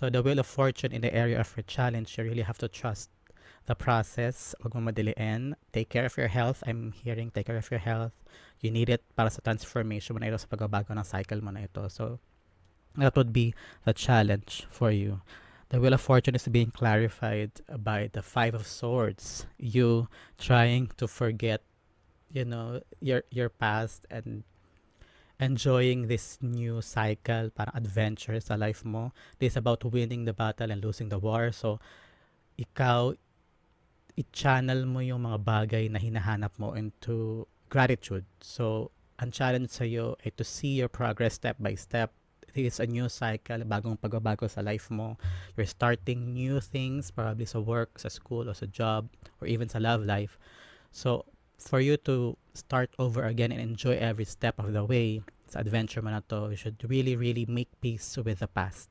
So the Wheel of Fortune in the area of your challenge, you really have to trust the process. Huwag mo madiliin. Take care of your health. I'm hearing take care of your health. You need it para sa transformation mo na ito, sa pagbabago ng cycle mo na ito. So that would be the challenge for you. The Wheel of Fortune is being clarified by the Five of Swords. You trying to forget, your past and enjoying this new cycle, parang adventure sa life mo. This is about winning the battle and losing the war. So, ikaw, i-channel mo yung mga bagay na hinahanap mo into gratitude. So, ang challenge sa'yo ay to see your progress step by step. This is a new cycle, bagong pagbabago sa life mo. You're starting new things, probably sa work, sa school, or sa job, or even sa love life. So, for you to start over again and enjoy every step of the way sa adventure mo na to, you should really, really make peace with the past.